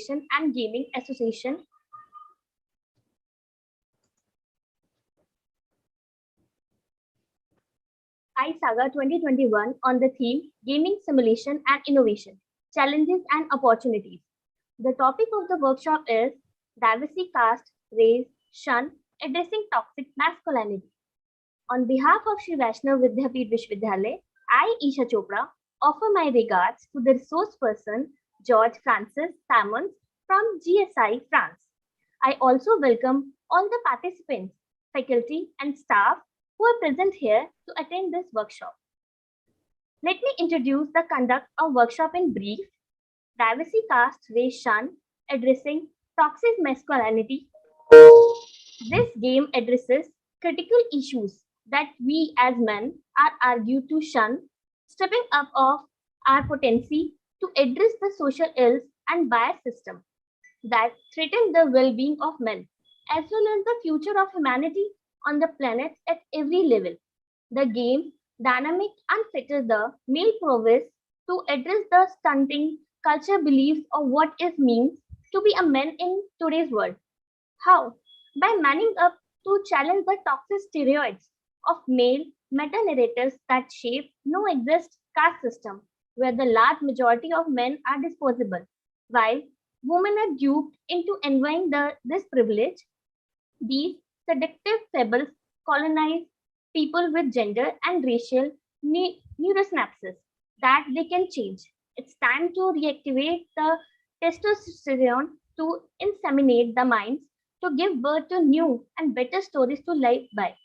Simulation and Gaming Association. ISAGA 2021 on the theme Gaming Simulation and Innovation, Challenges and Opportunities. The topic of the workshop is Diversity, Caste, Race, Shun, Addressing Toxic Masculinity. On behalf of Shri Vaishnav Vidyapeeth Vishwavidyalaya, I, Isha Chopra, offer my regards to the resource person George Francis Salmons from GSI, France. I also welcome all the participants, faculty and staff who are present here to attend this workshop. Let me introduce the conduct of workshop in brief. Diversity, Caste, Race, Shun, Addressing Toxic Masculinity. This game addresses critical issues that we as men are argued to shun, stepping up of our potency to address the social ills and bias system that threaten the well-being of men, as well as the future of humanity on the planet at every level. The game dynamic unfetters the male prowess to address the stunting culture beliefs of what it means to be a man in today's world. How? By manning up to challenge the toxic stereotypes of male meta-narratives that shape no exist caste system, where the large majority of men are disposable, while women are duped into envying this privilege. These seductive fables colonize people with gender and racial neurosynapses that they can change. It's time to reactivate the testosterone to inseminate the minds to give birth to new and better stories to live by.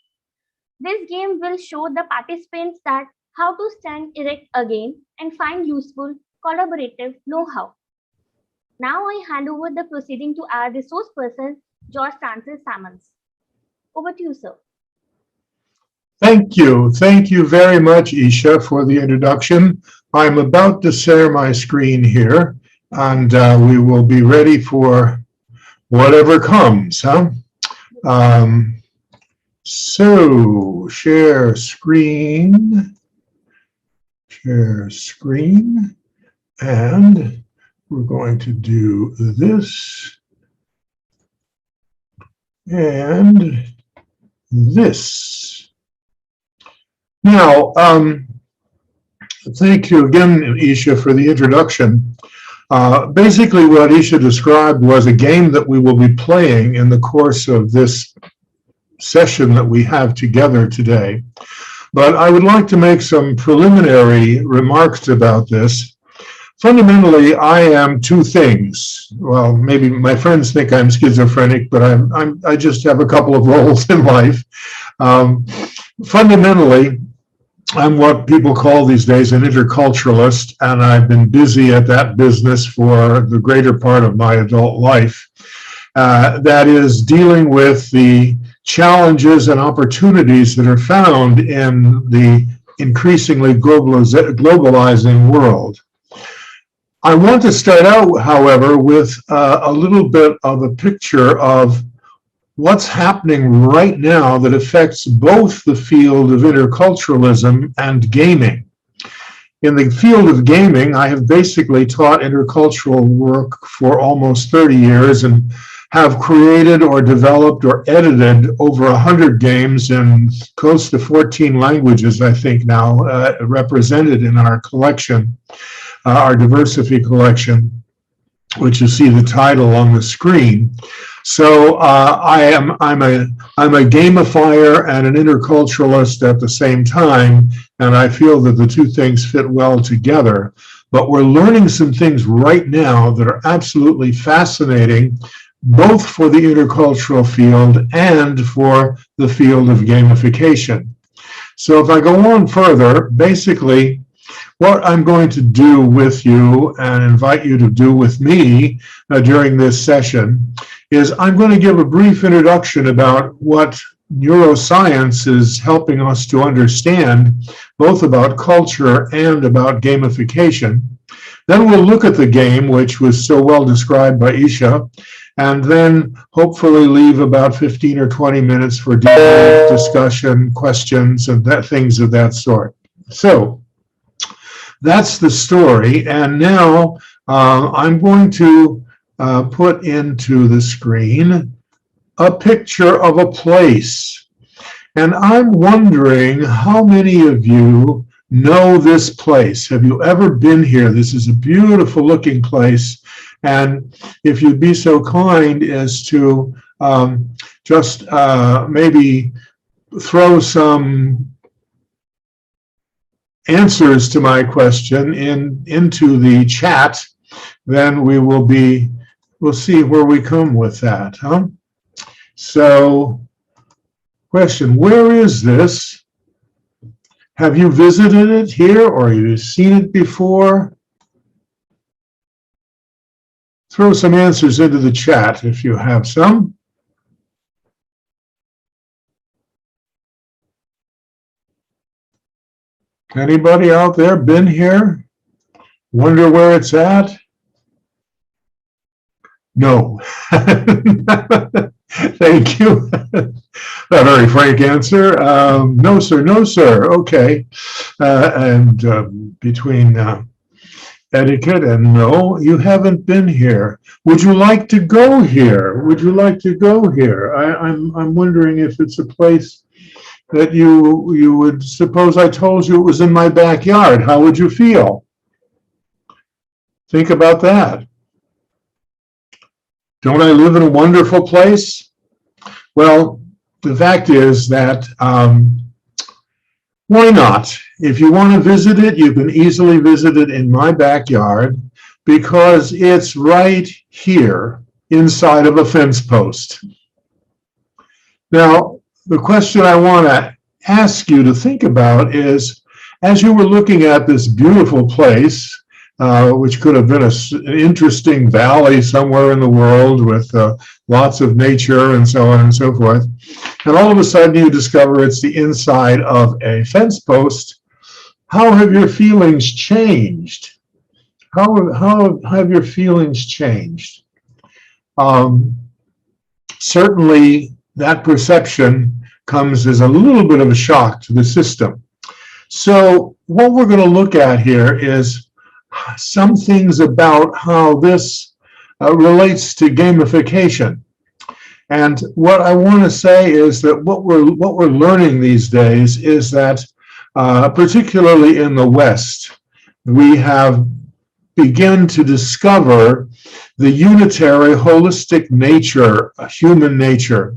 This game will show the participants that how to stand erect again and find useful collaborative know-how. Now I hand over the proceeding to our resource person, George Francis Salmons. Over to you, sir. Thank you. Thank you very much, Isha, for the introduction. I'm about to share my screen here, and we will be ready for whatever comes, huh? So, share screen, and we're going to do this and this. Now, thank you again, Isha, for the introduction. Basically, what Isha described was a game that we will be playing in the course of this session that we have together today. But I would like to make some preliminary remarks about this. Fundamentally, I am two things. Well, maybe my friends think I'm schizophrenic, but I just have a couple of roles in life. Fundamentally, I'm what people call these days an interculturalist, and I've been busy at that business for the greater part of my adult life. That is dealing with the challenges and opportunities that are found in the increasingly globalizing world. I want to start out, however, with a little bit of a picture of what's happening right now that affects both the field of interculturalism and gaming. In the field of gaming, I have basically taught intercultural work for almost 30 years and have created or developed or edited over 100 games in close to 14 languages, I think now, represented in our collection, our Diversity collection, which you see the title on the screen. So I'm a gamifier and an interculturalist at the same time, and I feel that the two things fit well together. But we're learning some things right now that are absolutely fascinating, both for the intercultural field and for the field of gamification. So if I go on further, basically, what I'm going to do with you and invite you to do with me during this session is I'm going to give a brief introduction about what neuroscience is helping us to understand, both about culture and about gamification. Then we'll look at the game, which was so well described by Isha, and then hopefully leave about 15 or 20 minutes for debrief, discussion, questions, and things of that sort. So that's the story. And now I'm going to put into the screen a picture of a place. And I'm wondering how many of you know this place. Have you ever been here? This is a beautiful looking place. And if you'd be so kind as to just maybe throw some answers to my question into the chat, then we'll see where we come with that, huh? So, question, where is this? Have you visited it here or have you seen it before? Throw some answers into the chat if you have some. Anybody out there been here? Wonder where it's at? No. Thank you. A very frank answer. No, sir. No, sir. Okay. And between etiquette and no, you haven't been here. Would you like to go here? Would you like to go here? I'm wondering if it's a place that you would suppose I told you it was in my backyard. How would you feel? Think about that. Don't I live in a wonderful place? Well, the fact is that why not? If you want to visit it, you can easily visit it in my backyard because it's right here inside of a fence post. Now, the question I want to ask you to think about is, as you were looking at this beautiful place, which could have been an interesting valley somewhere in the world with lots of nature and so on and so forth, and all of a sudden you discover it's the inside of a fence post, how have your feelings changed? How have your feelings changed? Certainly, that perception comes as a little bit of a shock to the system. So what we're going to look at here is some things about how this relates to gamification. And what I want to say is that what we're learning these days is that, particularly in the West, we have begun to discover the unitary, holistic nature, human nature.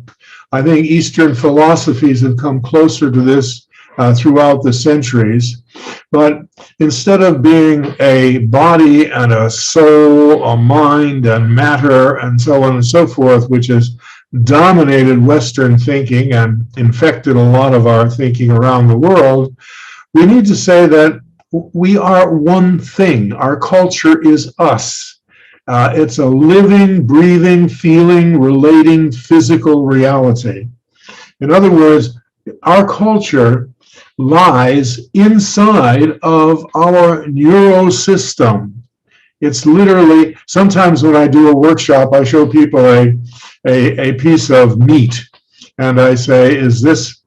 I think Eastern philosophies have come closer to this throughout the centuries. But instead of being a body and a soul, a mind and matter, and so on and so forth, which has dominated Western thinking and infected a lot of our thinking around the world, we need to say that we are one thing. Our culture is us. It's a living, breathing, feeling, relating, physical reality. In other words, our culture lies inside of our neurosystem. It's literally, sometimes when I do a workshop, I show people a piece of meat, and I say, is this,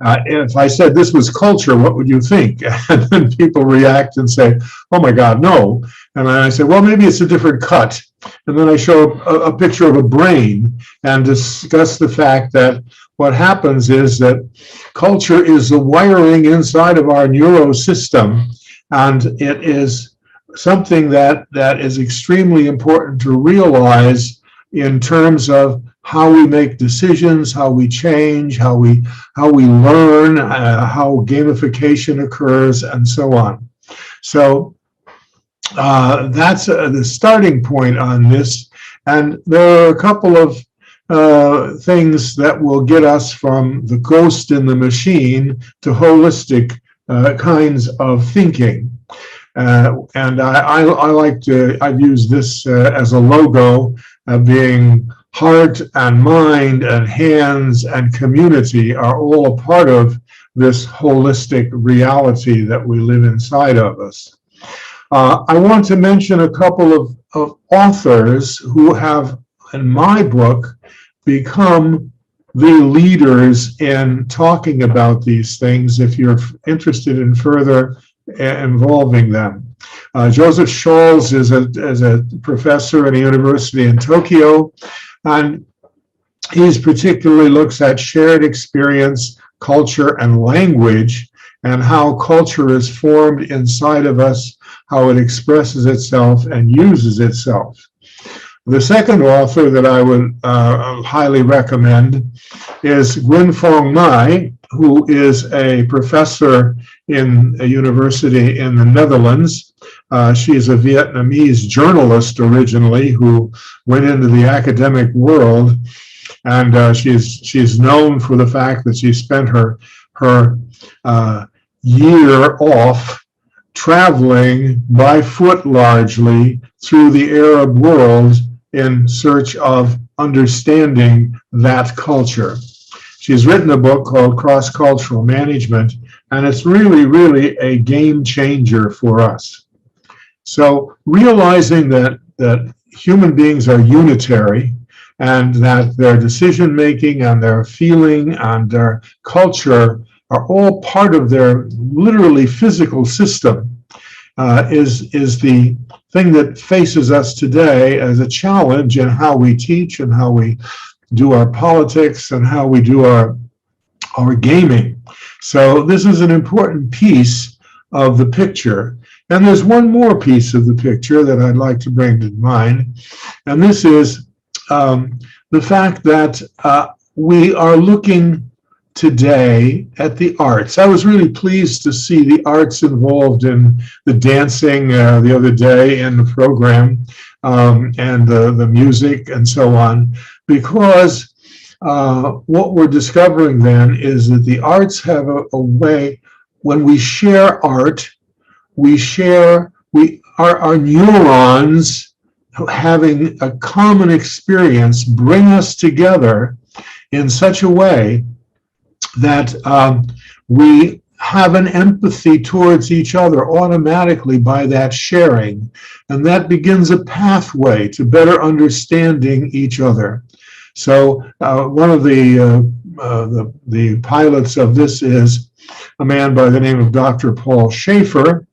if I said this was culture, what would you think? And then people react and say, oh my God, no. And then I say, well, maybe it's a different cut. And then I show a picture of a brain and discuss the fact that what happens is that culture is the wiring inside of our neurosystem, and it is something that is extremely important to realize in terms of how we make decisions, how we change, how we learn, how gamification occurs, and so on. So that's the starting point on this. And there are a couple of things that will get us from the ghost in the machine to holistic kinds of thinking. And I like to, I've used this as a logo, being heart and mind and hands and community are all a part of this holistic reality that we live inside of us. I want to mention a couple of authors who have, in my book, become the leaders in talking about these things if you're interested in further involving them. Joseph Scholz is a professor at a university in Tokyo, and he particularly looks at shared experience, culture, and language, and how culture is formed inside of us, how it expresses itself and uses itself. The second author that I would highly recommend is Guinfong Mai, who is a professor in a university in the Netherlands. She is a Vietnamese journalist originally who went into the academic world, and she's known for the fact that she spent her year off traveling by foot largely through the Arab world in search of understanding that culture. She's written a book called Cross-Cultural Management, and it's really, really a game changer for us. So realizing that human beings are unitary and that their decision-making and their feeling and their culture are all part of their literally physical system is the thing that faces us today as a challenge in how we teach and how we do our politics and how we do our gaming. So this is an important piece of the picture. And there's one more piece of the picture that I'd like to bring to mind, and this is the fact that we are looking today at the arts. I was really pleased to see the arts involved in the dancing the other day in the program, and the music and so on, because what we're discovering then is that the arts have a way, when we share art, our neurons having a common experience bring us together in such a way that we have an empathy towards each other automatically by that sharing, and that begins a pathway to better understanding each other. So one of the pilots of this is a man by the name of Dr. Paul Schaefer,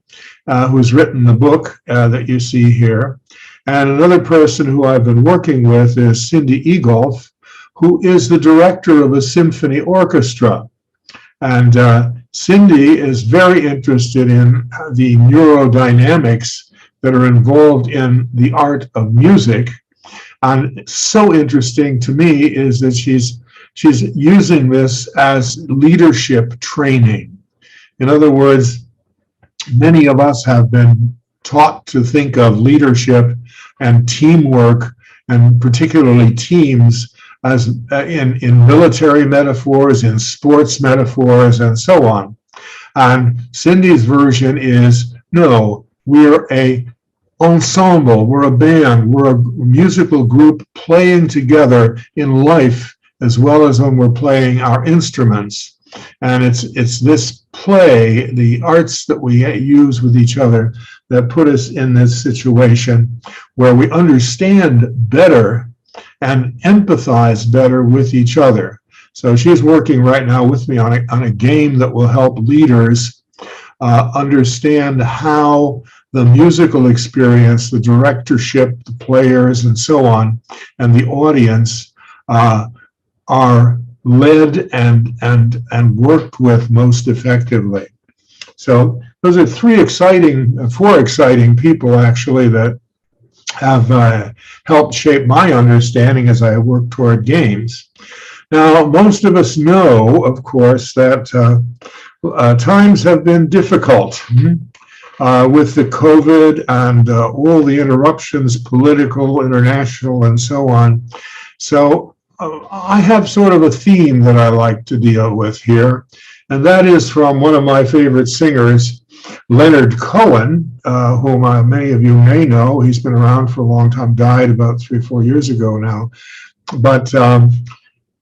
who's written the book that you see here. And another person who I've been working with is Cindy Egolf, who is the director of a symphony orchestra. And Cindy is very interested in the neurodynamics that are involved in the art of music. And so interesting to me is that she's using this as leadership training. In other words, many of us have been taught to think of leadership and teamwork, and particularly teams, as in military metaphors, in sports metaphors, and so on. And Cindy's version is, no, we're a ensemble, we're a band, we're a musical group playing together in life as well as when we're playing our instruments. And it's this play, the arts that we use with each other, that put us in this situation where we understand better and empathize better with each other. So she's working right now with me on a game that will help leaders understand how the musical experience, the directorship, the players, and so on, and the audience are led and worked with most effectively. So those are four exciting people actually that have helped shape my understanding as I work toward games. Now, most of us know, of course, that times have been difficult with the COVID and all the interruptions, political, international, and so on. So I have sort of a theme that I like to deal with here, and that is from one of my favorite singers, Leonard Cohen, whom many of you may know. He's been around for a long time, died about 3 or 4 years ago now. But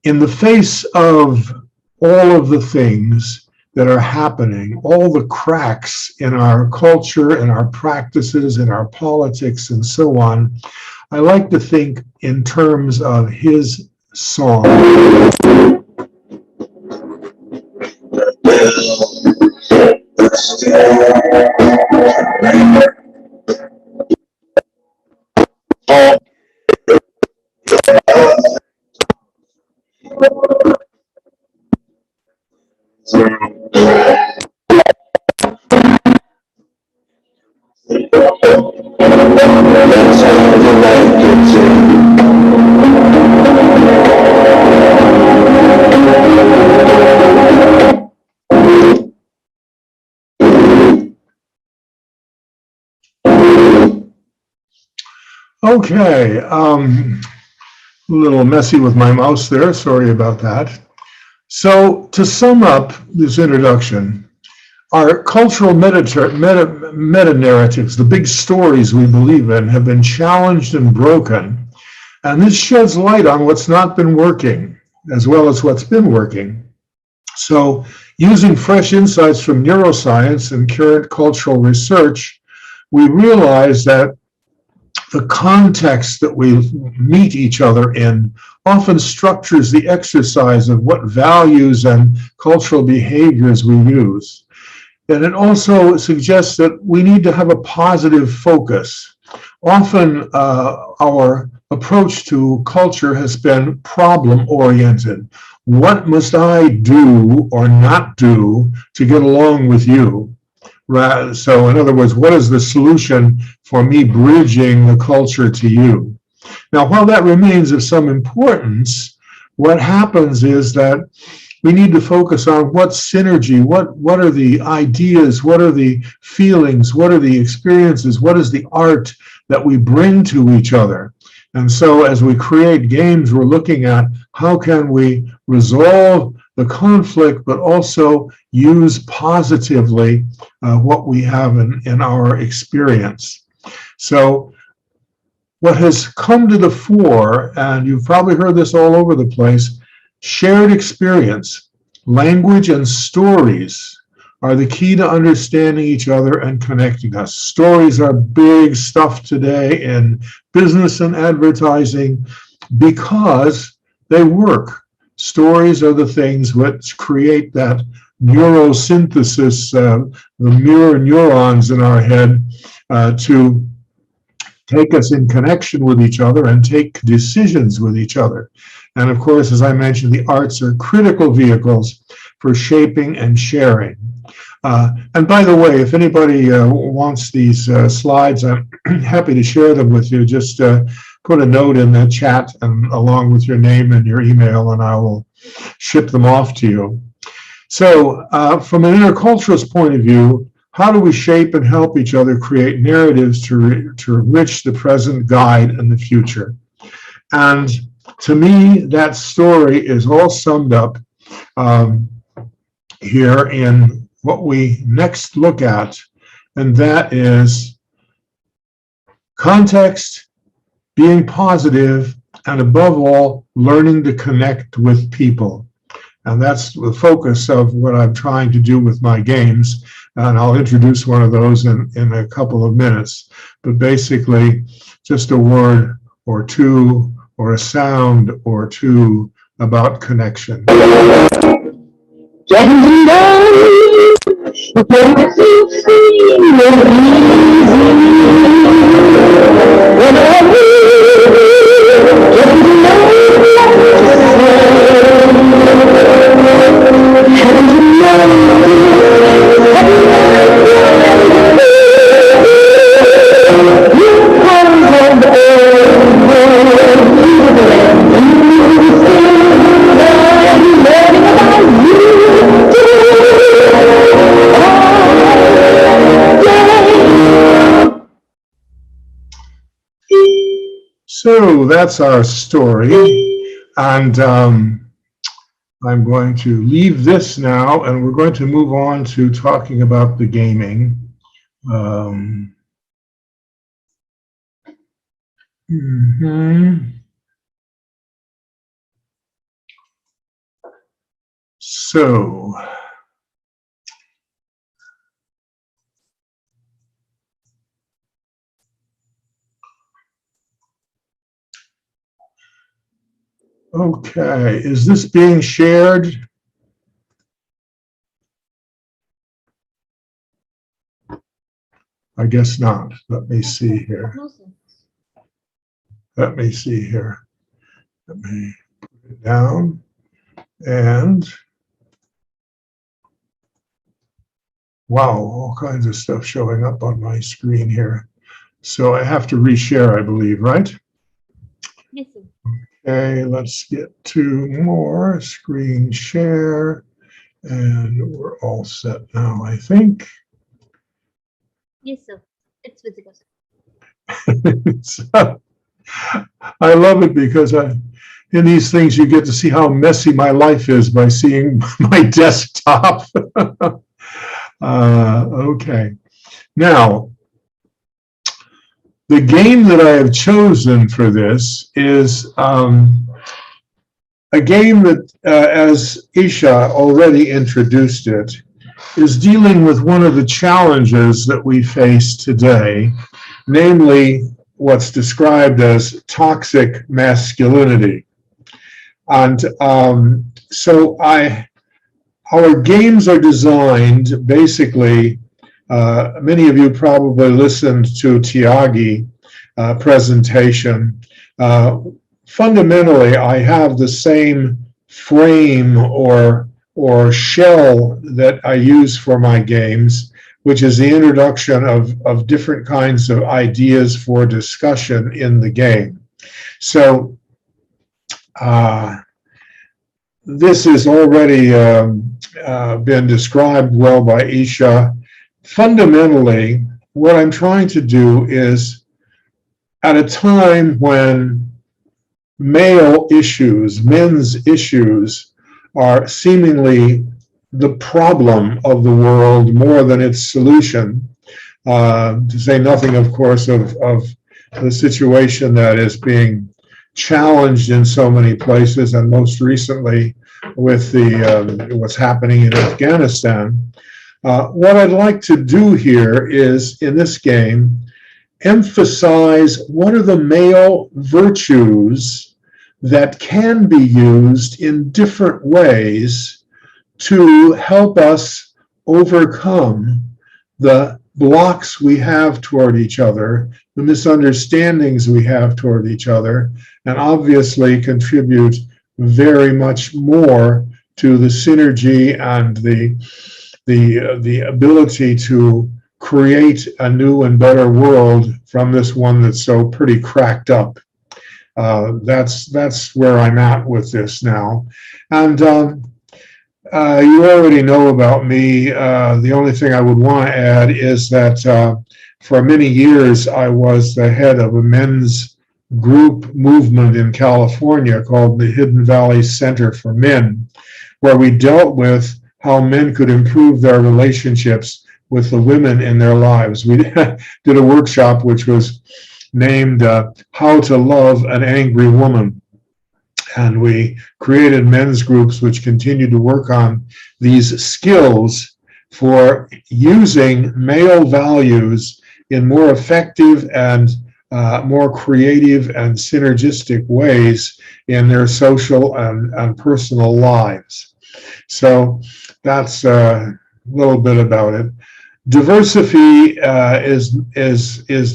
in the face of all of the things that are happening, all the cracks in our culture, in our practices, in our politics, and so on, I like to think in terms of his song. Okay, a little messy with my mouse there. Sorry about that. So, to sum up this introduction, our cultural meta-narratives, the big stories we believe in, have been challenged and broken. And this sheds light on what's not been working, as well as what's been working. So, using fresh insights from neuroscience and current cultural research, we realize that the context that we meet each other in often structures the exercise of what values and cultural behaviors we use. And it also suggests that we need to have a positive focus. Often our approach to culture has been problem-oriented. What must I do or not do to get along with you? So in other words, what is the solution for me bridging the culture to you? Now, while that remains of some importance, what happens is that we need to focus on what synergy, what are the ideas, what are the feelings, what are the experiences, what is the art that we bring to each other. And so as we create games, we're looking at how can we resolve the conflict, but also use positively what we have in our experience. So what has come to the fore, and you've probably heard this all over the place, shared experience, language, and stories are the key to understanding each other and connecting us. Stories are big stuff today in business and advertising because they work. Stories are the things which create that neurosynthesis, the mirror neurons in our head to take us in connection with each other and take decisions with each other. And of course, as I mentioned, the arts are critical vehicles for shaping and sharing. And by the way, if anybody wants these slides, I'm happy to share them with you. Just put a note in the chat and along with your name and your email, and I will ship them off to you. So from an interculturalist point of view, how do we shape and help each other create narratives to enrich the present, guide, and the future? And to me, that story is all summed up here in what we next look at, and that is context, being positive, and above all, learning to connect with people. And that's the focus of what I'm trying to do with my games. And I'll introduce one of those in a couple of minutes. But basically, just a word or two or a sound or two about connection. Getting to know you, makes it seem easy. Whenever getting to know you, getting to know So that's our story, and I'm going to leave this now, and we're going to move on to talking about the gaming. So, okay, is this being shared? I guess not. Let me see here. Let me see here. Let me put it down. And wow, all kinds of stuff showing up on my screen here. So I have to reshare, I believe, right? Yes, sir. Okay, let's get to more screen share. And we're all set now, I think. Yes, sir. It's visible, sir. So, I love it because in these things you get to see how messy my life is by seeing my desktop. Okay. Now, the game that I have chosen for this is a game that, as Isha already introduced it, is dealing with one of the challenges that we face today, namely what's described as toxic masculinity. And our games are designed basically, many of you probably listened to Tiagi presentation. Fundamentally, I have the same frame or shell that I use for my games, which is the introduction of different kinds of ideas for discussion in the game. So this has already been described well by Isha. Fundamentally, what I'm trying to do is, at a time when male issues, men's issues, are seemingly the problem of the world more than its solution, to say nothing, of course, of the situation that is being challenged in so many places, and most recently with what's happening in Afghanistan. What I'd like to do here is, in this game, emphasize what are the male virtues that can be used in different ways to help us overcome the blocks we have toward each other, the misunderstandings we have toward each other, and obviously contribute very much more to the synergy and the ability to create a new and better world from this one that's so pretty cracked up. That's where I'm at with this now. And you already know about me. The only thing I would want to add is that for many years I was the head of a men's group movement in California called the Hidden Valley Center for Men, where we dealt with how men could improve their relationships with the women in their lives. We did a workshop which was named How to Love an Angry Woman. And we created men's groups which continue to work on these skills for using male values in more effective and more creative and synergistic ways in their social and personal lives. So that's a little bit about it. Diversity is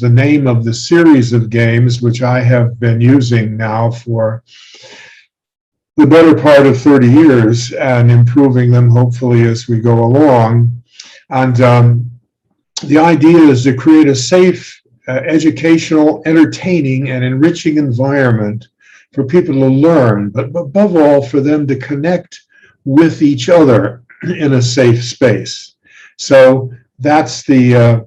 the name of the series of games which I have been using now for the better part of 30 years and improving them hopefully as we go along. And the idea is to create a safe, educational, entertaining, and enriching environment for people to learn, but above all, for them to connect with each other in a safe space. So that's the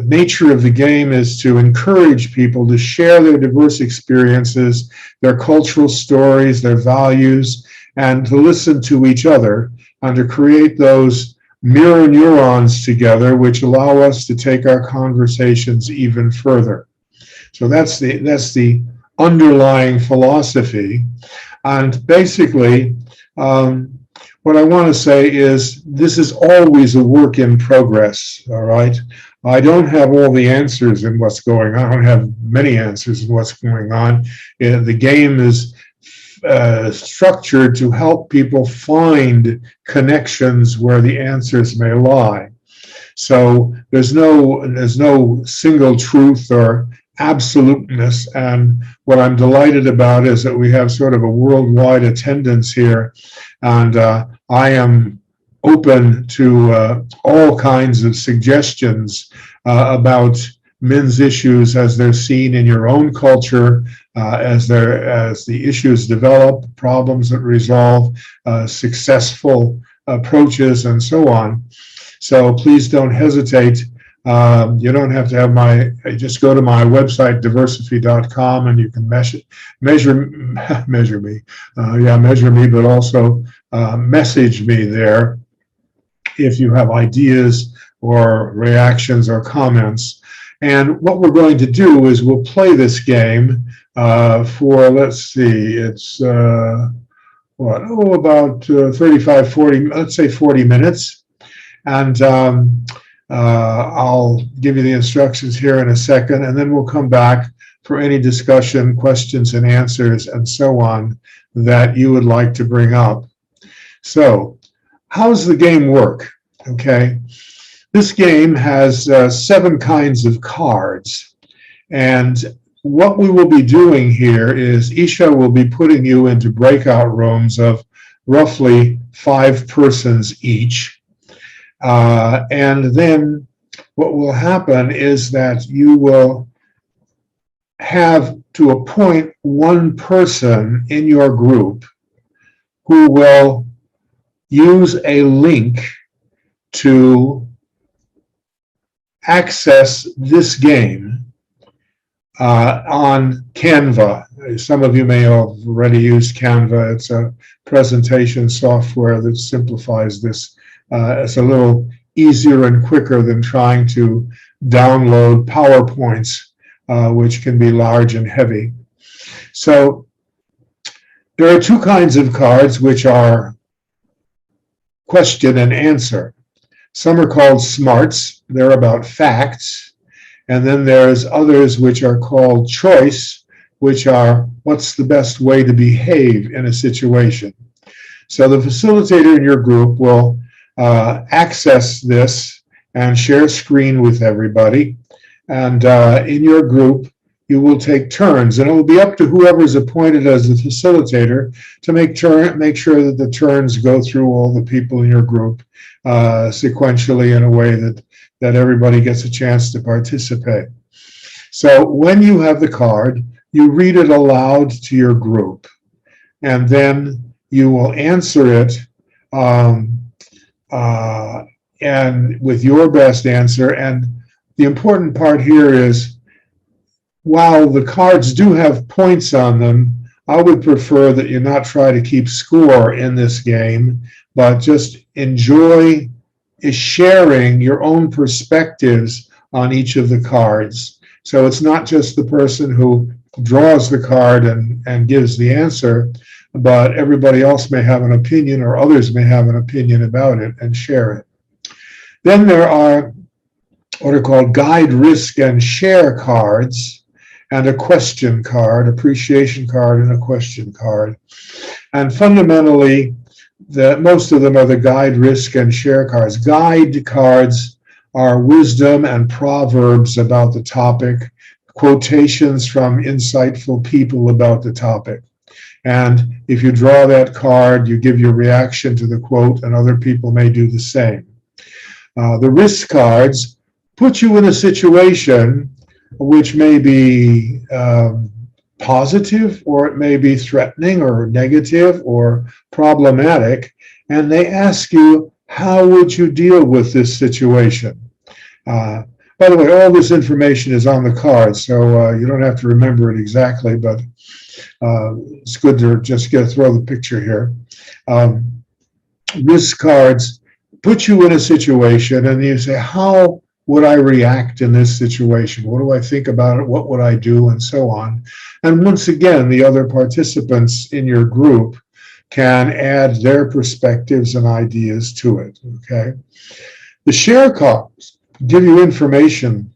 nature of the game, is to encourage people to share their diverse experiences, their cultural stories, their values, and to listen to each other and to create those mirror neurons together, which allow us to take our conversations even further. So that's the underlying philosophy. And basically, what I want to say is this is always a work in progress, all right? I don't have all the answers in what's going on. I don't have many answers in what's going on. The game is structured to help people find connections where the answers may lie. So there's no single truth or absoluteness. And what I'm delighted about is that we have sort of a worldwide attendance here. And I am open to all kinds of suggestions about men's issues as they're seen in your own culture, as the issues develop, problems that resolve, successful approaches, and so on. So please don't hesitate. You don't have to have just go to my website, diversify.com, and you can measure me, but also message me there if you have ideas or reactions or comments. And what we're going to do is we'll play this game for, let's see, it's about 35, 40, let's say 40 minutes. And I'll give you the instructions here in a second, and then we'll come back for any discussion, questions and answers, and so on that you would like to bring up. So, how does the game work? Okay, this game has 7 kinds of cards, and what we will be doing here is Isha will be putting you into breakout rooms of roughly 5 persons each. And then what will happen is that you will have to appoint one person in your group who will use a link to access this game on Canva. Some of you may have already used Canva. It's a presentation software that simplifies this. It's a little easier and quicker than trying to download PowerPoints, which can be large and heavy. So there are 2 kinds of cards, which are question and answer. Some are called smarts. They're about facts. And then there's others which are called choice, which are what's the best way to behave in a situation. So the facilitator in your group will access this and share screen with everybody. And in your group, you will take turns, and it will be up to whoever's appointed as the facilitator to make sure that the turns go through all the people in your group sequentially in a way that everybody gets a chance to participate. So when you have the card, you read it aloud to your group, and then you will answer it and with your best answer. And the important part here is, while the cards do have points on them, I would prefer that you not try to keep score in this game, but just enjoy sharing your own perspectives on each of the cards. So it's not just the person who draws the card and gives the answer, but everybody else may have an opinion, or others may have an opinion about it and share it. Then there are what are called guide, risk, and share cards, and a question card, appreciation card, and a question card. And fundamentally, most of them are the guide, risk, and share cards. Guide cards are wisdom and proverbs about the topic, quotations from insightful people about the topic. And if you draw that card, you give your reaction to the quote, and other people may do the same. The risk cards put you in a situation which may be positive, or it may be threatening or negative or problematic, and they ask you, how would you deal with this situation? By the way, all this information is on the card, so you don't have to remember it exactly, but it's good to just throw the picture here. Risk cards put you in a situation, and you say, how would I react in this situation? What do I think about it? What would I do? And so on. And once again, the other participants in your group can add their perspectives and ideas to it, okay? The share cards give you information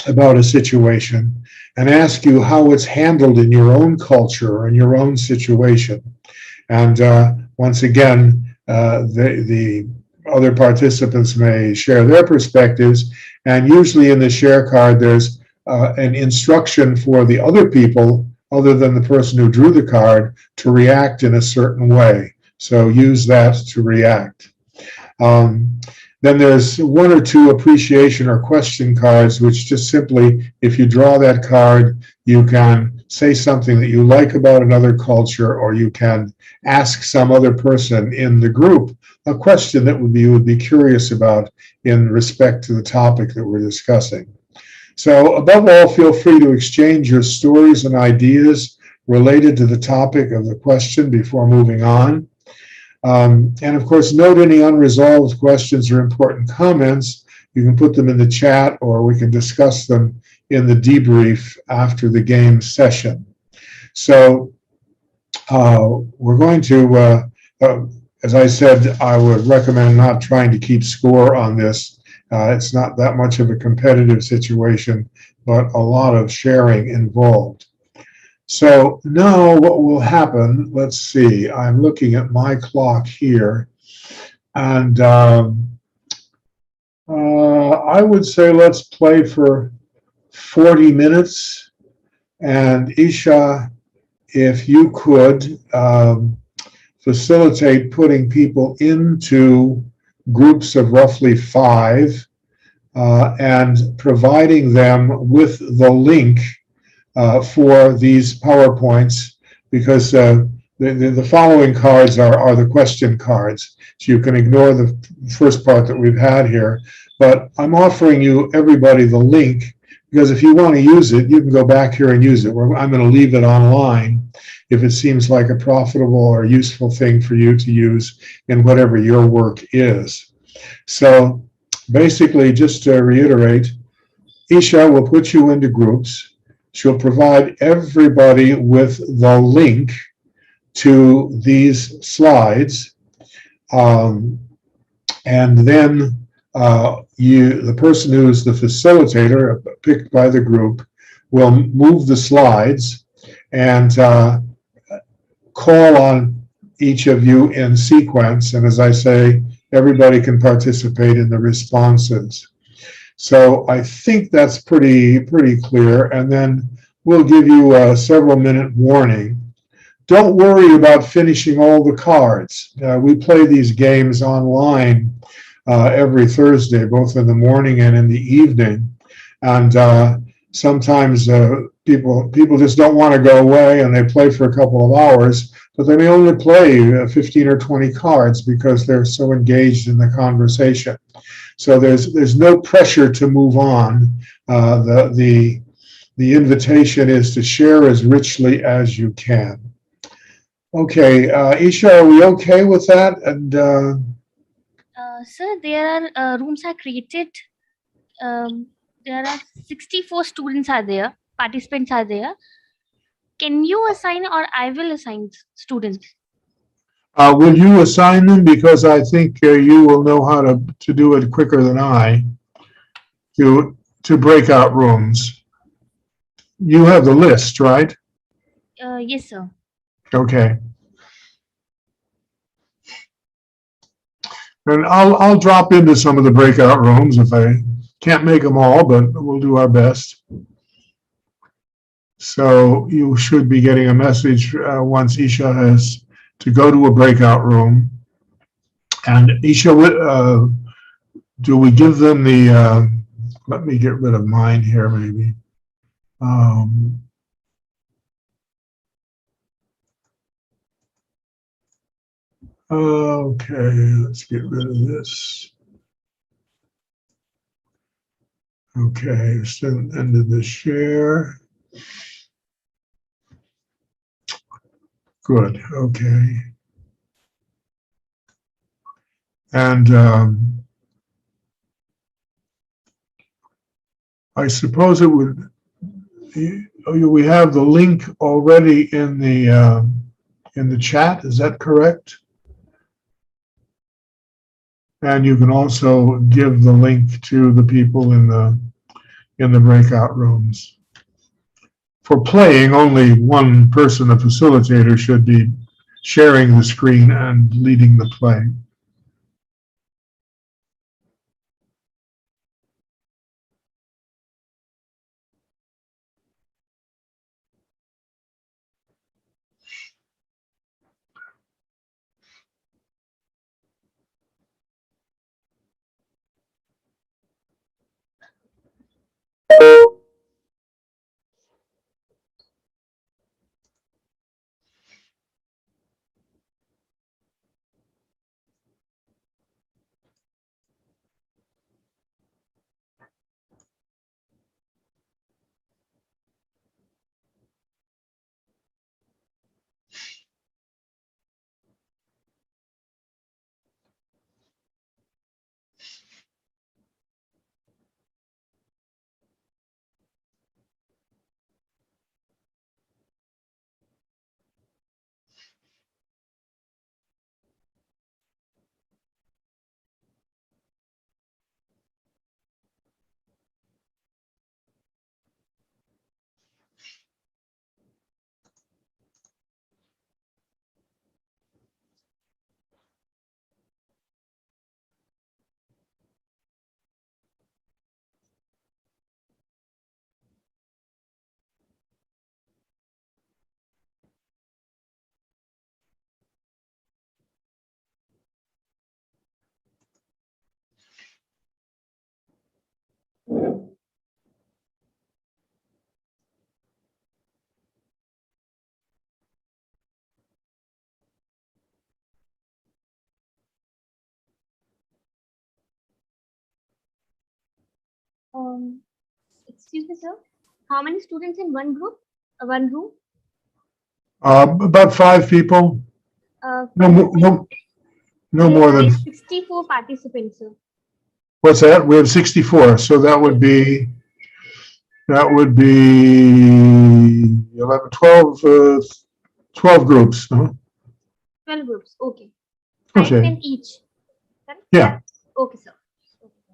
about a situation and ask you how it's handled in your own culture or in your own situation. And once again, the other participants may share their perspectives, and usually in the share card there's an instruction for the other people, other than the person who drew the card, to react in a certain way. So use that to react. Then there's one or two appreciation or question cards, which just simply, if you draw that card, you can say something that you like about another culture, or you can ask some other person in the group a question that you would be curious about in respect to the topic that we're discussing. So above all, feel free to exchange your stories and ideas related to the topic of the question before moving on. And of course, note any unresolved questions or important comments. You can put them in the chat, or we can discuss them in the debrief after the game session. So we're going to, as I said, I would recommend not trying to keep score on this. It's not that much of a competitive situation, but a lot of sharing involved. So now what will happen, let's see, I'm looking at my clock here, and I would say let's play for 40 minutes. And Isha, if you could facilitate putting people into groups of roughly 5 and providing them with the link for these PowerPoints, because the following cards are the question cards. So you can ignore the first part that we've had here, but I'm offering you, everybody, the link, because if you want to use it, you can go back here and use it. I'm going to leave it online if it seems like a profitable or useful thing for you to use in whatever your work is. So basically, just to reiterate, Isha will put you into groups. She'll provide everybody with the link to these slides. And then the person who's the facilitator, picked by the group, will move the slides and call on each of you in sequence. And as I say, everybody can participate in the responses. So I think that's pretty clear. And then we'll give you a several-minute warning. Don't worry about finishing all the cards. We play these games online every Thursday, both in the morning and in the evening. And sometimes people just don't want to go away, and they play for a couple of hours, but they may only play 15 or 20 cards because they're so engaged in the conversation. So there's no pressure to move on. The invitation is to share as richly as you can. Okay, Isha, are we okay with that? And Sir, there are rooms are created. There are 64 students are there, participants are there. Can you assign, or I will assign students? will you assign them? Because I think you will know how to do it quicker than I, to breakout rooms. You have the list, right? Yes, sir. Okay. And I'll drop into some of the breakout rooms if I can't make them all, but we'll do our best. So you should be getting a message once Isha has to go to a breakout room. And Isha, do we give them the, let me get rid of mine here maybe. Okay, let's get rid of this. Okay, still ended the share. Good, okay. And I suppose it would, we have the link already in the chat, is that correct? And you can also give the link to the people in the breakout rooms. For playing, only one person, the facilitator, should be sharing the screen and leading the play. Um, Excuse me, sir. How many students in one group? One room? About 5 people. No, We have no, no we more have than, 64 participants, sir. what's that? We have 64. So Yes, that would be 11, 12, 12 groups. Huh? 12 groups. Okay. 5 10 Okay. each. Correct? Yeah. Okay, sir. Okay, sir.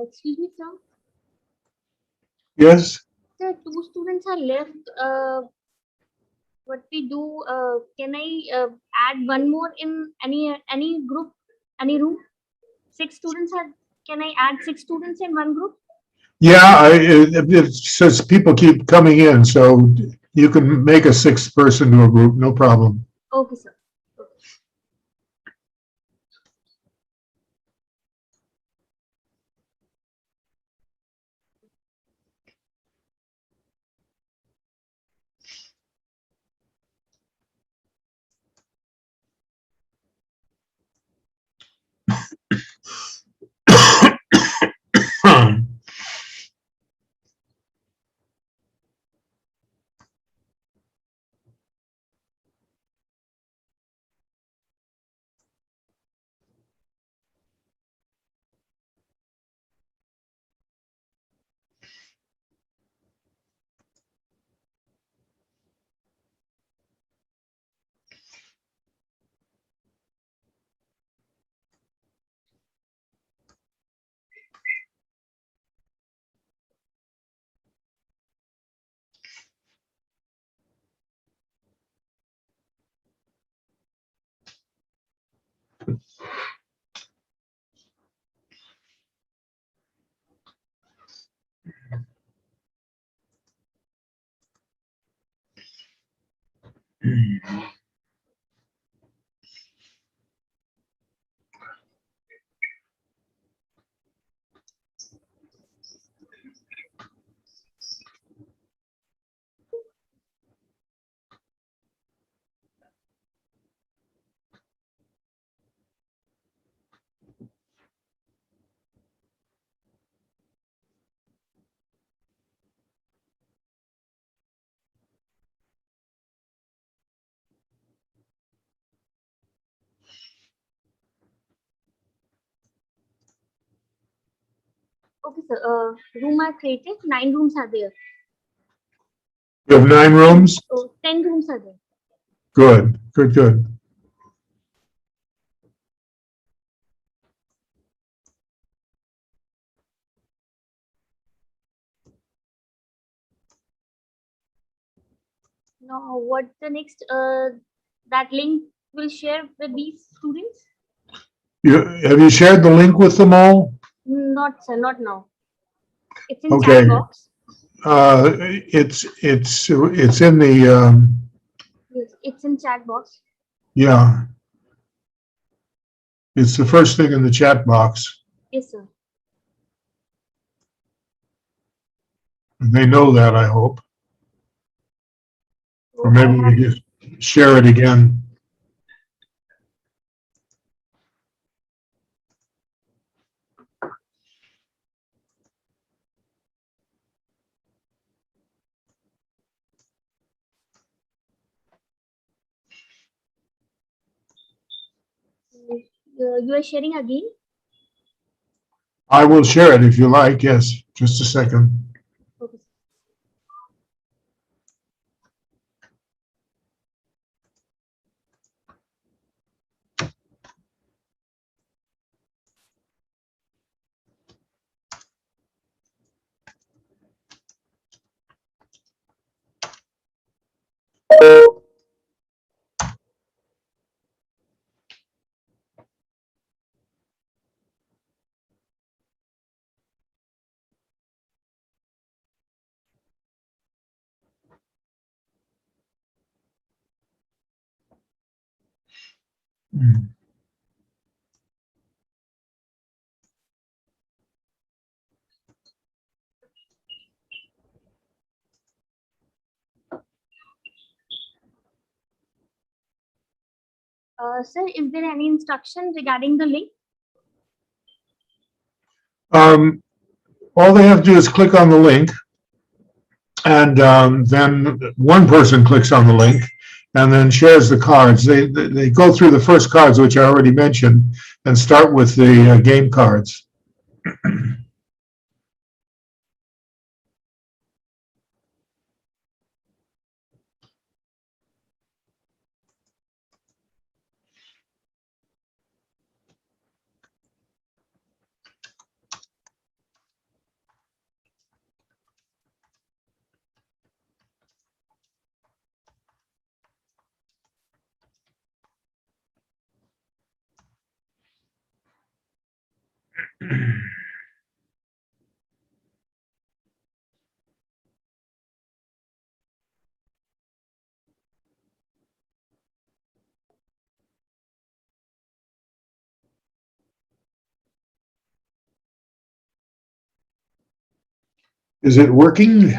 Excuse me, sir. Yes? Sir, two students are left. What we do? Can I add one more in any group, any room? Six students are. Can I add six students in one group? Yeah, it says people keep coming in, so you can make a sixth person to a group, no problem. Okay, sir. Okay, sir. Room are created. 9 rooms are there. You have 9 rooms? So 10 rooms are there. Good, good, good. Now, what the next? That link will share with these students? Have you shared the link with them all? Not, sir. Not now. It's in chat Okay, box. It's in the, Yes, it's in chat box. yeah, it's the first thing in the chat box. Yes, sir. They know that, I hope. Or So I maybe have we just share it again. you are sharing again. I will share it if you like. Yes, just a second. Okay. Sir, is there any instruction regarding the link? Um, all they have to do is click on the link, and then one person clicks on the link and then shares the cards. They go through the first cards, which I already mentioned, and start with the game cards. Is it working?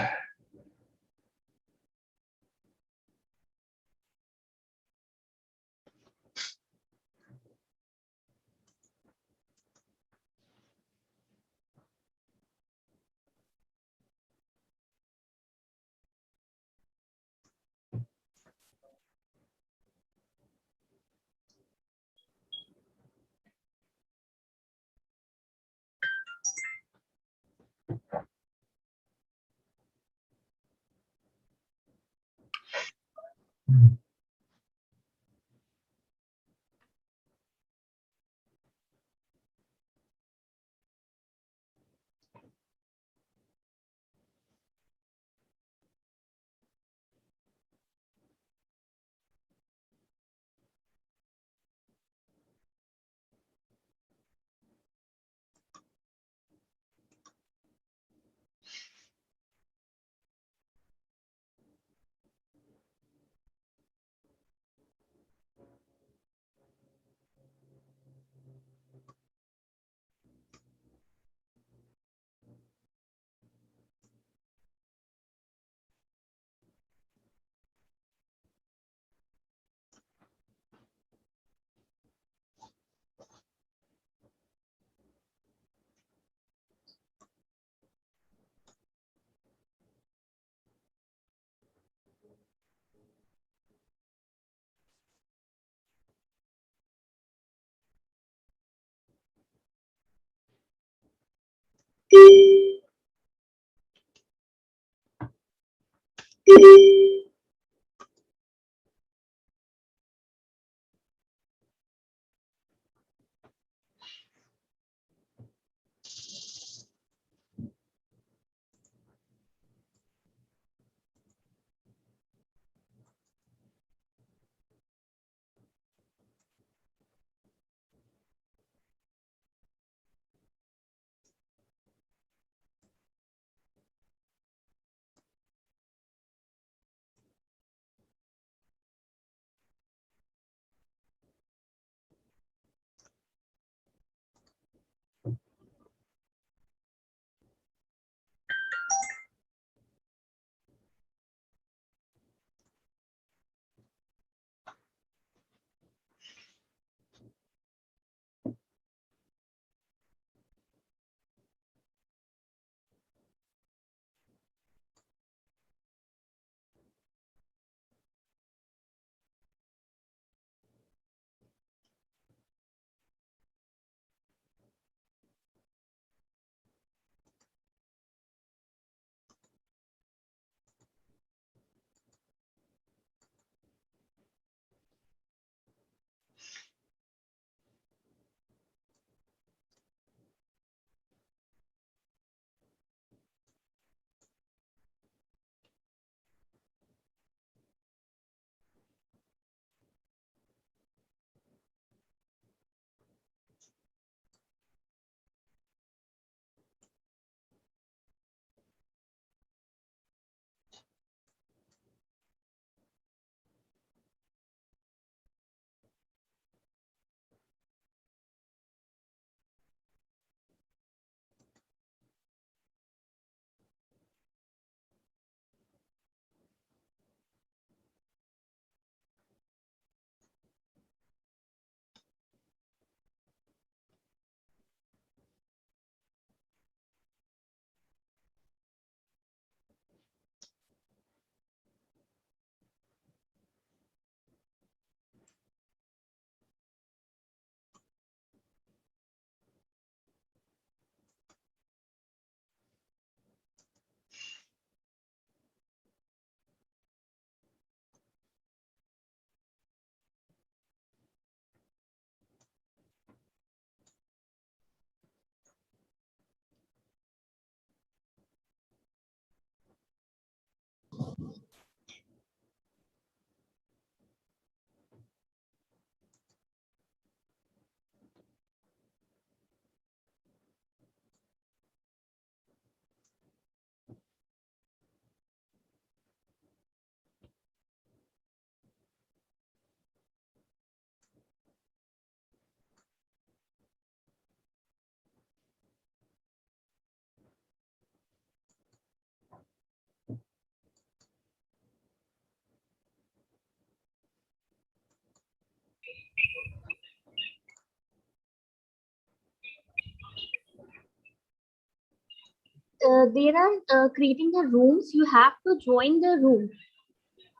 There are creating the rooms. You have to join the room.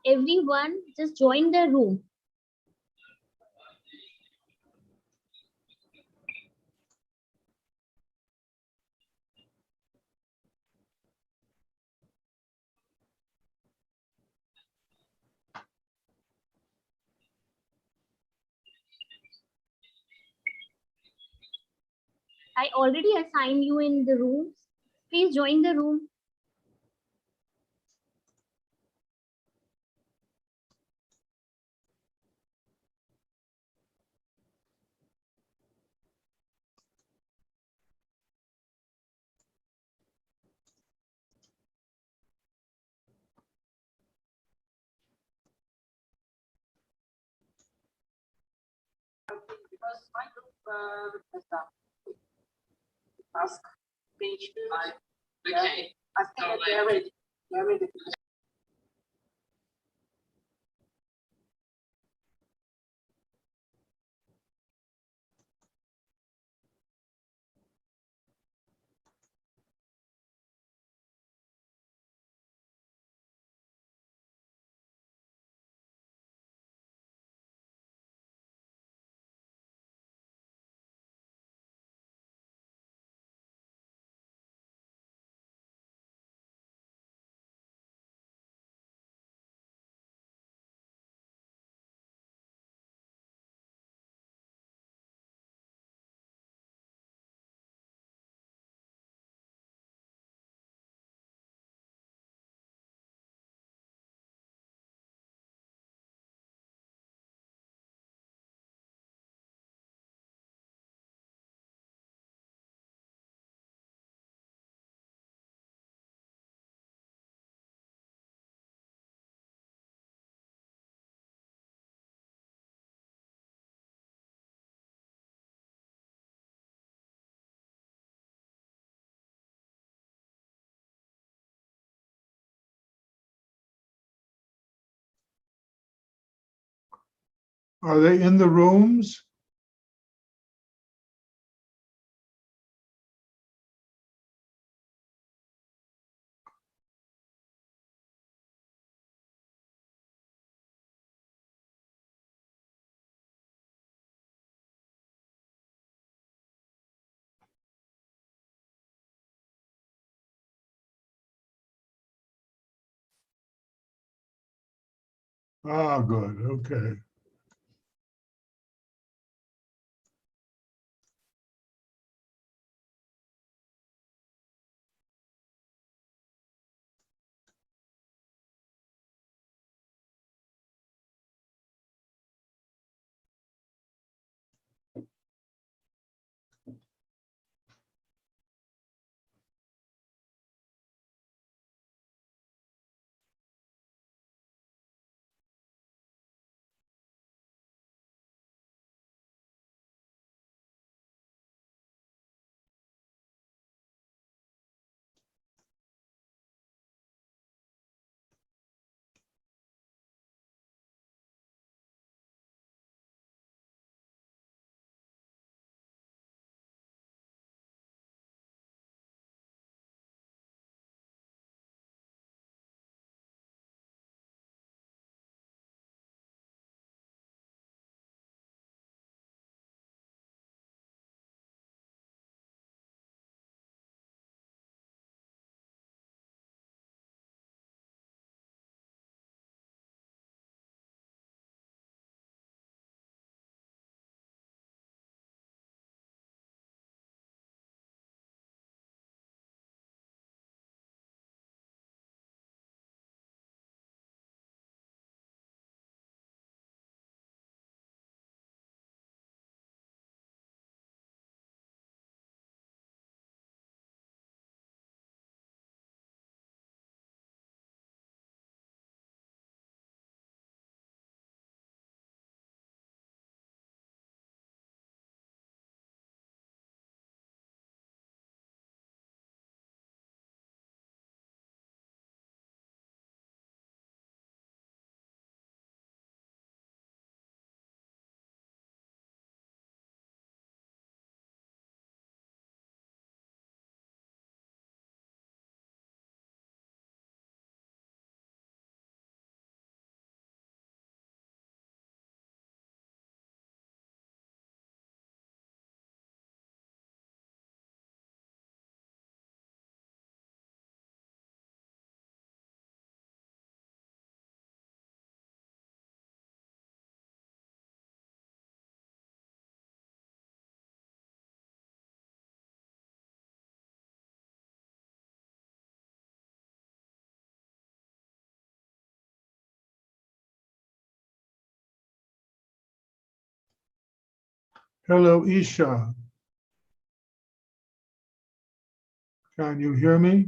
Everyone just join the room. I already assigned you in the rooms. Please join the room. Are they in the rooms? Ah, good. Okay. Hello, Isha. Can you hear me?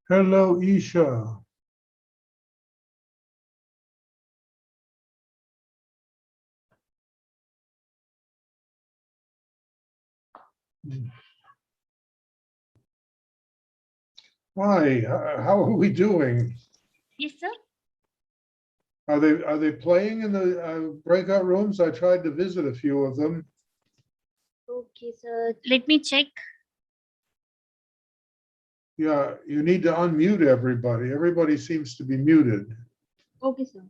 Hello, Isha. Hi, how are we doing? Yes, sir. Are they playing in the breakout rooms? I tried to visit a few of them. Okay, sir. Let me check. Yeah, you need to unmute everybody. Everybody seems to be muted. Okay, sir.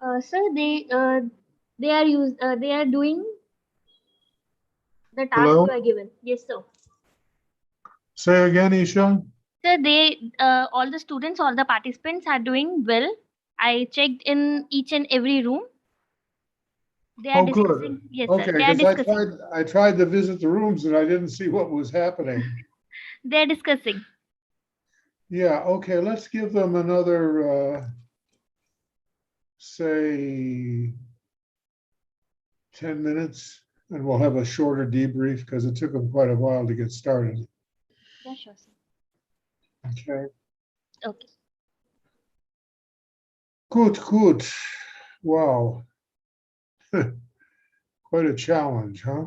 Sir, they are doing the task Hello? you are given. Yes, sir. Say again, Isha? Sir, all the students, all the participants are doing well. I checked in each and every room. They are Oh, good. discussing. Yes, sir. Okay, They are because discussing. I tried to visit the rooms and I didn't see what was happening. They are discussing. Yeah, okay, let's give them another, say, 10 minutes, and we'll have a shorter debrief because it took them quite a while to get started. Yeah, sure, sir. Okay. Okay. Good, good. Wow. Quite a challenge, huh?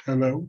Hello?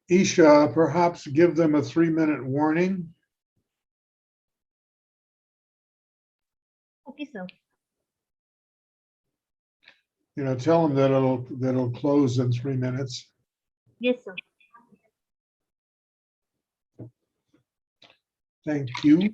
Isha, perhaps give them a 3-minute warning. Okay, sir. Tell them that it'll close in 3 minutes. Yes, sir. Thank you.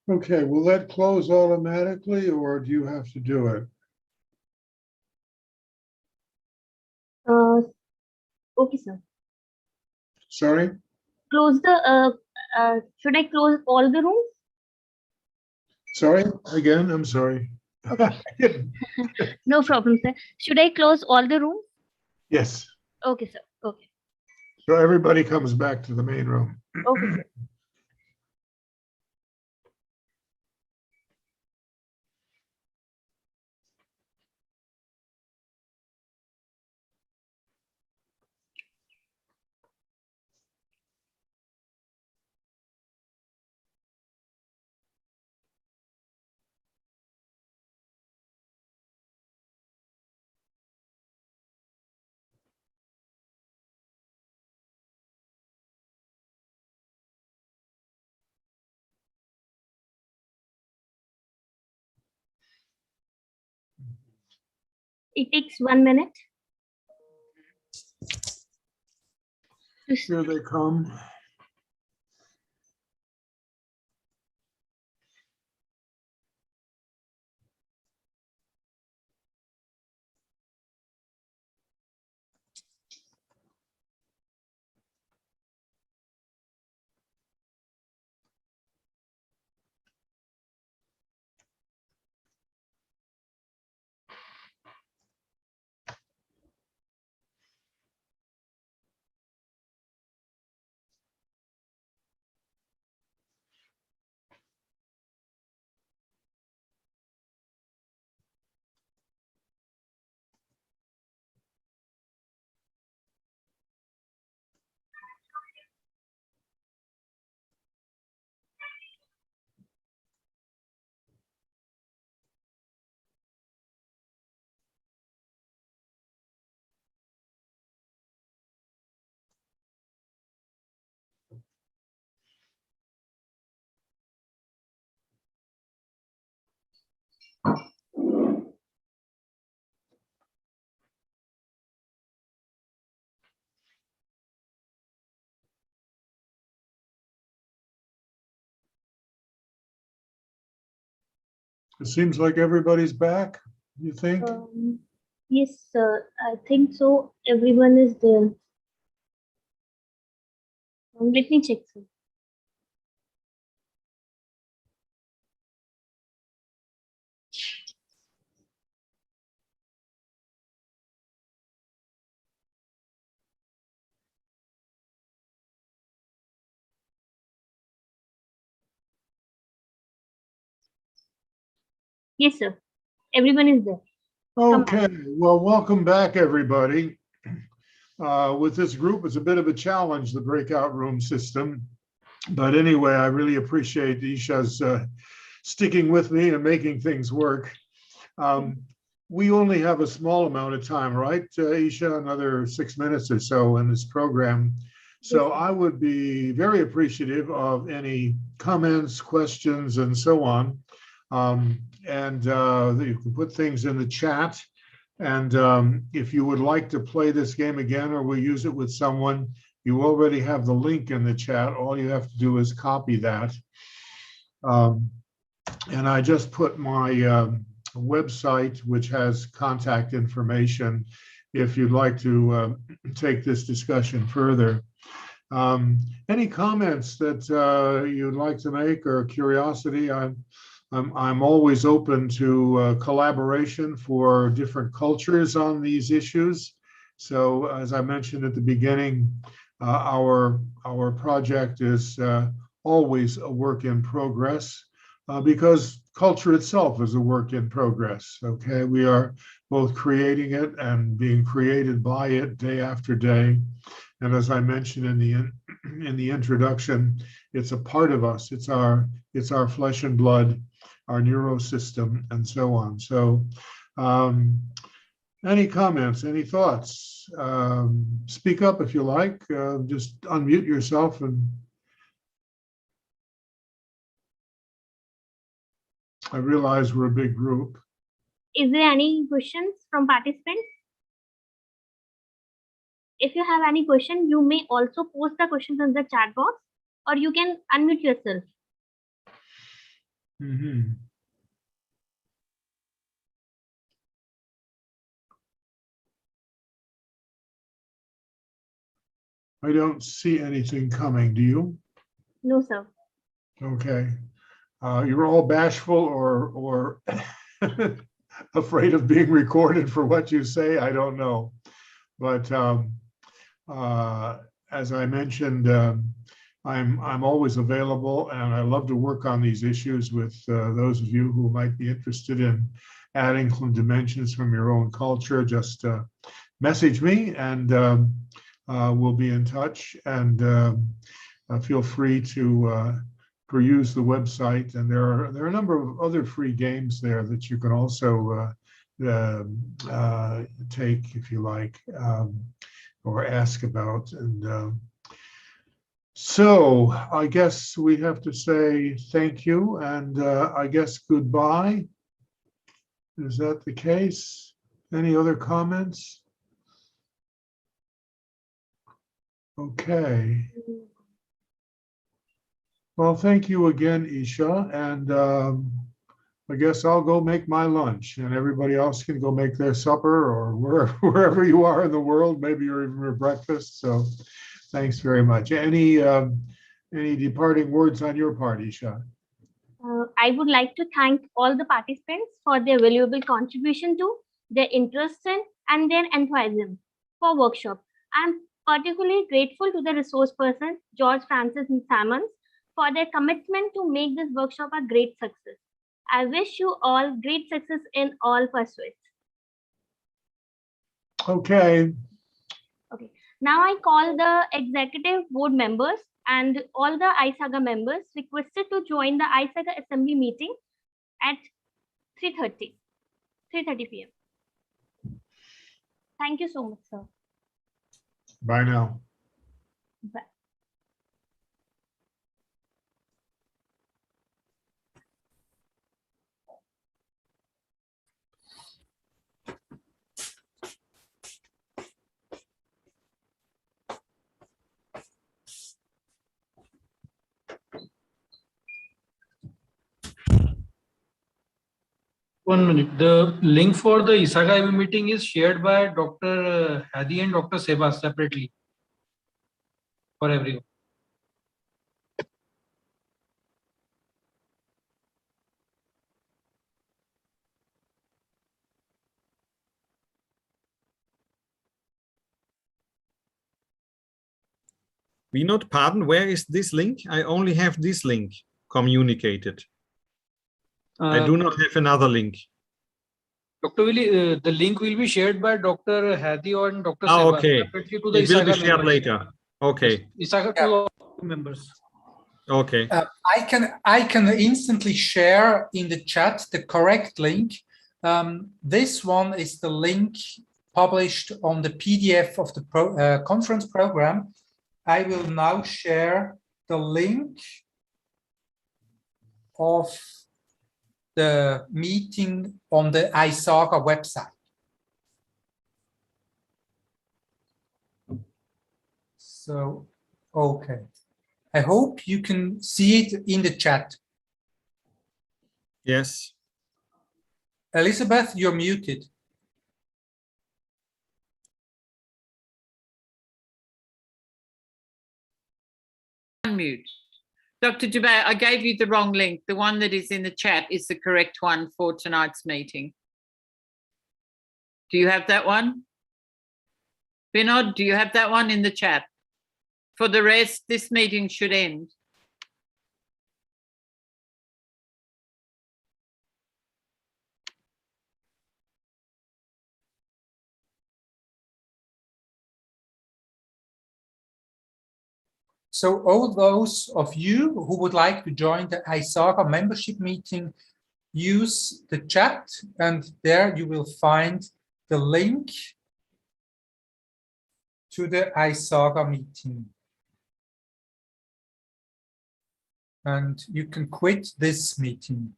Okay, will that close automatically or do you have to do it? Okay, sir. Sorry? Close the. Should I close all the rooms? Sorry? Again, I'm sorry. Okay. No problem, sir. Should I close all the rooms? Yes. Okay, sir. Okay. So everybody comes back to the main room. Okay, sir. It takes 1 minute. Here they come. It seems like everybody's back, you think? Yes, sir. I think so. Everyone is there. Let me check, sir. Yes, sir. Everyone is there. Okay, well, welcome back, everybody. With this group, it's a bit of a challenge, the breakout room system. But anyway, I really appreciate Isha's sticking with me and making things work. We only have a small amount of time, right, Isha? Another 6 minutes or so in this program. So I would be very appreciative of any comments, questions, and so on. And you can put things in the chat. And if you would like to play this game again or we'll use it with someone, you already have the link in the chat. All you have to do is copy that. And I just put my website, which has contact information, if you'd like to take this discussion further. Any comments that you'd like to make or curiosity? I'm always open to collaboration for different cultures on these issues. So as I mentioned at the beginning, our project is always a work in progress because culture itself is a work in progress. Okay, we are both creating it and being created by it day after day. And as I mentioned in the introduction, it's a part of us. It's our flesh and blood, our neurosystem, and so on. So, any comments? Any thoughts? Speak up if you like. Just unmute yourself and. I realize we're a big group. Is there any questions from participants? If you have any question, you may also post the questions in the chat box or you can unmute yourself. Mhm. I don't see anything coming. Do you? No, sir. Okay. You're all bashful or afraid of being recorded for what you say. I don't know. But uh, as I mentioned, I'm always available, and I love to work on these issues with those of you who might be interested in adding some dimensions from your own culture. Just message me, and we'll be in touch. And feel free to peruse the website. And there are a number of other free games there that you can also take if you like, or ask about. And so I guess we have to say thank you, and I guess goodbye. Is that the case? Any other comments? Okay. Well, thank you again, Isha. And I guess I'll go make my lunch, and everybody else can go make their supper, or wherever you are in the world, maybe you're even your breakfast. So thanks very much. Any departing words on your part, Isha? I would like to thank all the participants for their valuable contribution to their interest in and their enthusiasm for workshop. I'm particularly grateful to the resource person, George Francis and Salmons, for their commitment to make this workshop a great success. I wish you all great success in all pursuits. Okay. Okay. Now I call the executive board members and all the ISAGA members requested to join the ISAGA assembly meeting at 3:30 p.m. Thank you so much, sir. Bye now. Bye. One minute. The link for the ISAGA IB meeting is shared by Dr. Hadi and Dr. Sebas separately for everyone. Vinod, pardon, where is this link? I only have this link communicated. I do not have another link. Dr. Willie, the link will be shared by Dr. Hadi and Dr. Oh, Sebas okay. separately to the It will be ISAGA shared members. later. Okay. ISAGA to all members. Okay. I can instantly share in the chat the correct link. This one is the link published on the PDF of the conference program. I will now share the link of the meeting on the ISAGA website. So, okay. I hope you can see it in the chat. Yes. Elizabeth, you're muted. Unmute. Dr. Dubay, I gave you the wrong link. The one that is in the chat is the correct one for tonight's meeting. Do you have that one? Vinod, do you have that one in the chat? For the rest, this meeting should end. So all those of you who would like to join the ISAGA membership meeting, use the chat, and there you will find the link to the ISAGA meeting. And you can quit this meeting.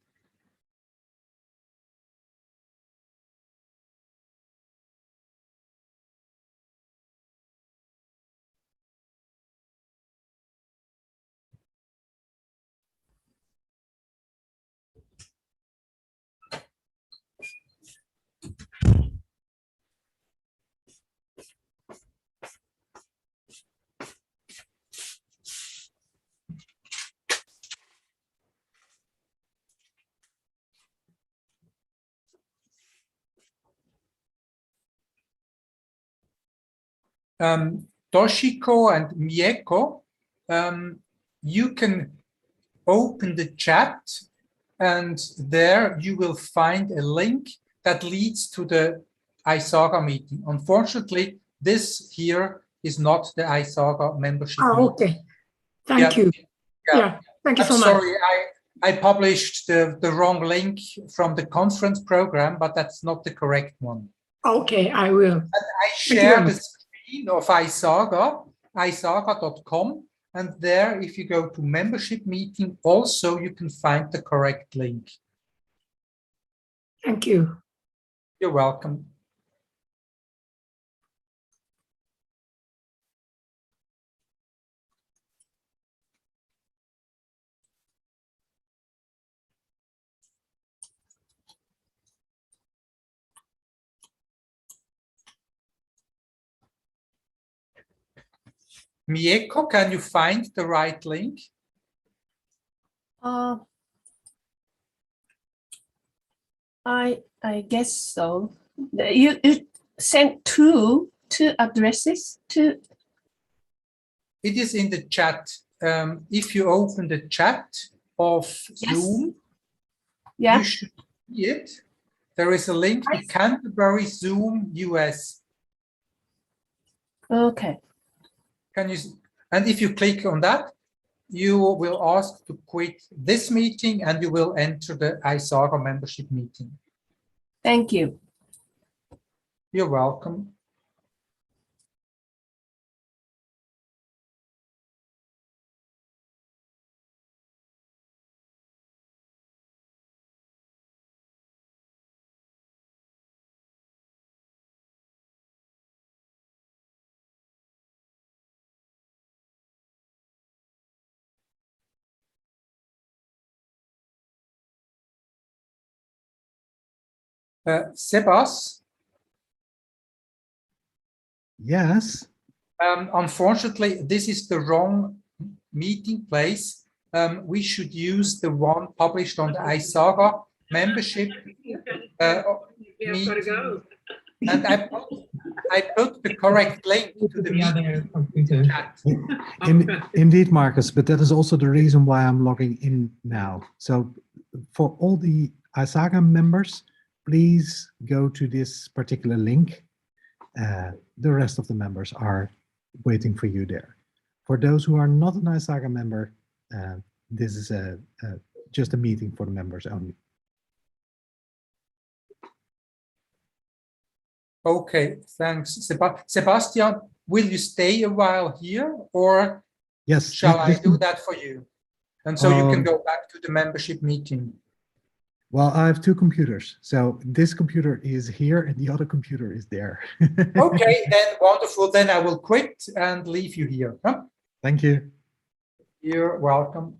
Toshiko and Mieko, you can open the chat and there you will find a link that leads to the ISAGA meeting. Unfortunately, this here is not the ISAGA membership Oh, meeting. okay. Thank Yeah. you. Yeah. Yeah, thank you I'm so much. sorry, I published the wrong link from the conference program, but that's not the correct one. Okay, I will. I you very share the much. screen of ISAGA, isaga.com, and there, if you go to membership meeting, also you can find the correct link. Thank you. You're welcome. Mieko, can you find the right link? I guess so. You sent two addresses to. It is in the chat. If you open the chat of Zoom, Yeah. you should see it. There is a link to Canterbury Zoom US. Okay. Can you? And if you click on that, you will ask to quit this meeting and you will enter the ISAGA membership meeting. Thank you. You're welcome. Sebas, Yes. unfortunately, this is the wrong meeting place. We should use the one published on the ISAGA membership meeting. And I put the correct link to the meeting chat. Indeed, Marcus, but that is also the reason why I'm logging in now. So for all the ISAGA members, please go to this particular link. The rest of the members are waiting for you there. For those who are not an ISAGA member, this is just a meeting for the members only. Okay, thanks. Sebastian, will you stay a while here or Yes. shall I do that for you? And so you can go back to the membership meeting. Well, I have two computers. So this computer is here and the other computer is there. Okay, then wonderful. Then I will quit and leave you here. Huh? Thank you. You're welcome.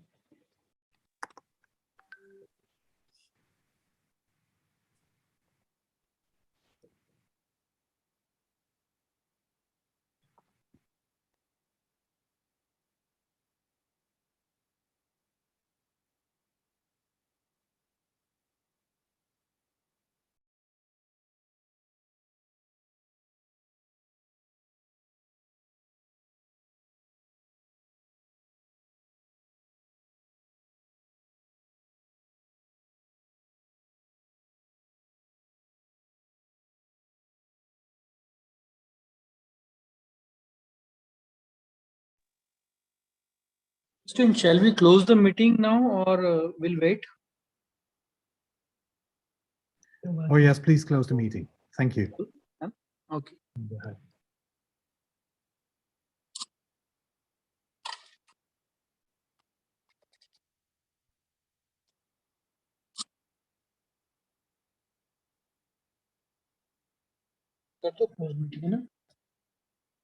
Christine, shall we close the meeting now or we'll wait? Oh, yes, please close the meeting. Thank you. Okay. कर दो close meeting है ना?